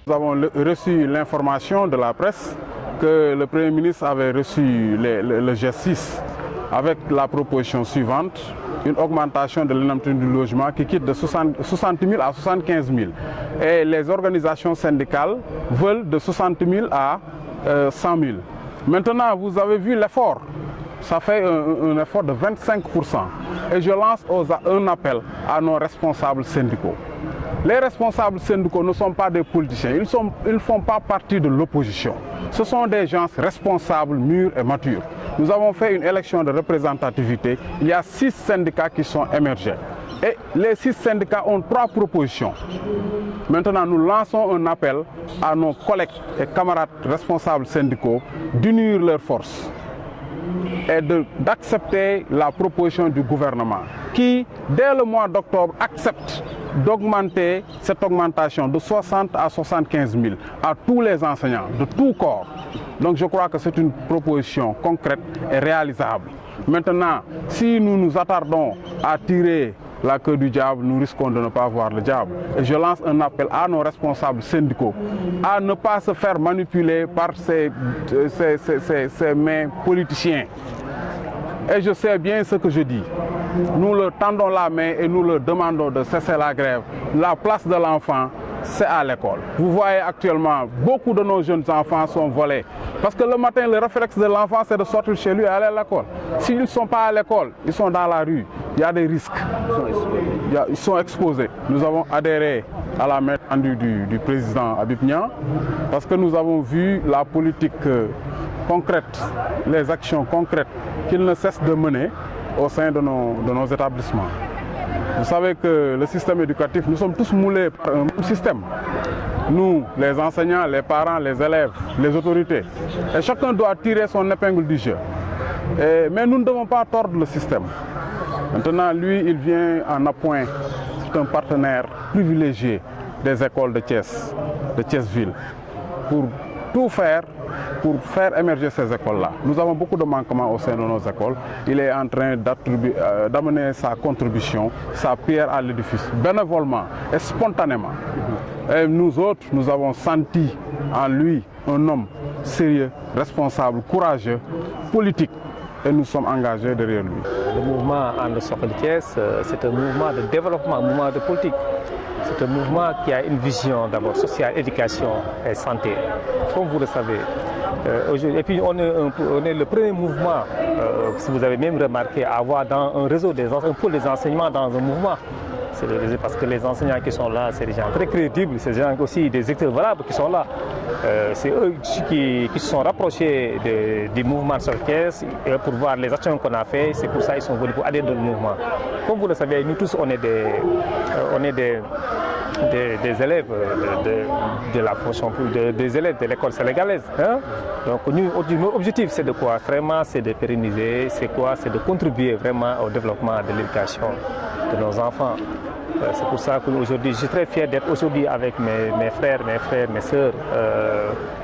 Nous avons reçu l'information de la presse que le Premier ministre avait reçu le G6 avec la proposition suivante, une augmentation de l'indemnité du logement qui quitte de 60 000 à 75 000. Et les organisations syndicales veulent de 60 000 à 100 000. Maintenant, vous avez vu l'effort. Ça fait un effort de 25%. Et je lance un appel à nos responsables syndicaux. Les responsables syndicaux ne sont pas des politiciens, ils ne font pas partie de l'opposition. Ce sont des gens responsables, mûrs et matures. Nous avons fait une élection de représentativité. Il y a 6 syndicats qui sont émergés. Et les 6 syndicats ont 3 propositions. Maintenant, nous lançons un appel à nos collègues et camarades responsables syndicaux d'unir leurs forces et d'accepter la proposition du gouvernement qui, dès le mois d'octobre, accepte d'augmenter cette augmentation de 60 à 75 000 à tous les enseignants, de tout corps. Donc je crois que c'est une proposition concrète et réalisable. Maintenant, si nous nous attardons à tirer la queue du diable, nous risquons de ne pas voir le diable. Et je lance un appel à nos responsables syndicaux à ne pas se faire manipuler par ces mains politiciens. Et je sais bien ce que je dis. Nous leur tendons la main et nous leur demandons de cesser la grève. La place de l'enfant, c'est à l'école. Vous voyez actuellement, beaucoup de nos jeunes enfants sont volés. Parce que le matin, le réflexe de l'enfant, c'est de sortir chez lui et aller à l'école. S'ils ne sont pas à l'école, ils sont dans la rue. Il y a des risques. Ils sont exposés. Nous avons adhéré à la main tendue du président Habib Niang parce que nous avons vu la politique concrète, les actions concrètes qu'il ne cesse de mener au sein de nos établissements. Vous savez que le système éducatif, nous sommes tous moulés par un même système. Nous, les enseignants, les parents, les élèves, les autorités. Et chacun doit tirer son épingle du jeu. Mais nous ne devons pas tordre le système. Maintenant, lui, il vient en appoint. C'est un partenaire privilégié des écoles de Thiès-Ville pour tout faire pour faire émerger ces écoles-là. Nous avons beaucoup de manquements au sein de nos écoles. Il est en train d'amener sa contribution, sa pierre à l'édifice, bénévolement et spontanément. Et nous autres, nous avons senti en lui un homme sérieux, responsable, courageux, politique. Et nous sommes engagés derrière lui. Le mouvement And Soxali Thiès, c'est un mouvement de développement, un mouvement de politique. C'est un mouvement qui a une vision d'abord sociale, éducation et santé, comme vous le savez. Et puis on est le premier mouvement, si vous avez même remarqué, à avoir dans un réseau un pôle des enseignements dans un mouvement. Parce que les enseignants qui sont là, c'est des gens très crédibles, c'est des gens aussi des acteurs valables qui sont là. C'est eux qui se sont rapprochés du mouvement sur Thiès pour voir les actions qu'on a faites. C'est pour ça qu'ils sont venus pour adhérer au mouvement. Comme vous le savez, nous tous, on est des élèves de la fonction, des élèves de l'école sénégalaise. Hein? Donc notre objectif, c'est de quoi? Vraiment, c'est de pérenniser, c'est quoi? C'est de contribuer vraiment au développement de l'éducation de nos enfants. C'est pour ça qu'aujourd'hui, je suis très fier d'être aujourd'hui avec mes frères, mes sœurs,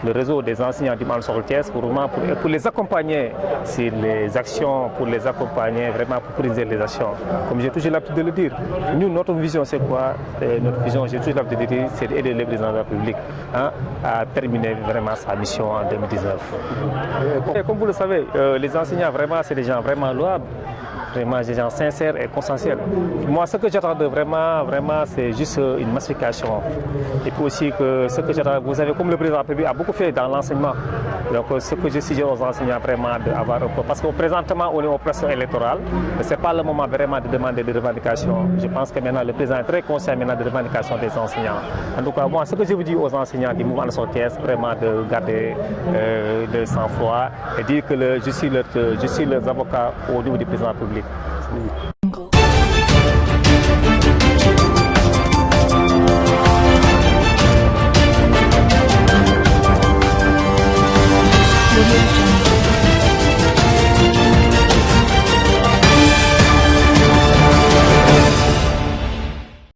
le réseau des enseignants du And Soxali Thiès pour les accompagner sur les actions, pour les accompagner vraiment pour prioriser les actions. Comme j'ai toujours l'habitude de le dire, nous, notre vision, c'est quoi? Notre vision, j'ai toujours l'habitude de le dire, c'est d'aider le président de la République à terminer vraiment sa mission en 2019. Et comme vous le savez, les enseignants, vraiment, c'est des gens vraiment louables. Vraiment des gens sincères et consensuels. Moi, ce que j'attends vraiment, c'est juste une massification. Et puis aussi que ce que j'attends, vous savez, comme le président a beaucoup fait dans l'enseignement. Donc, ce que je suggère aux enseignants vraiment d'avoir un peu. Parce que présentement, on est en pression électorale. Ce n'est pas le moment vraiment de demander des revendications. Je pense que maintenant, le président est très conscient maintenant des revendications des enseignants. En tout cas, moi, ce que je vous dis aux enseignants du mouvement And Soxali Thiès, vraiment de garder le sang-froid et dire que je suis leur avocat au niveau du président public.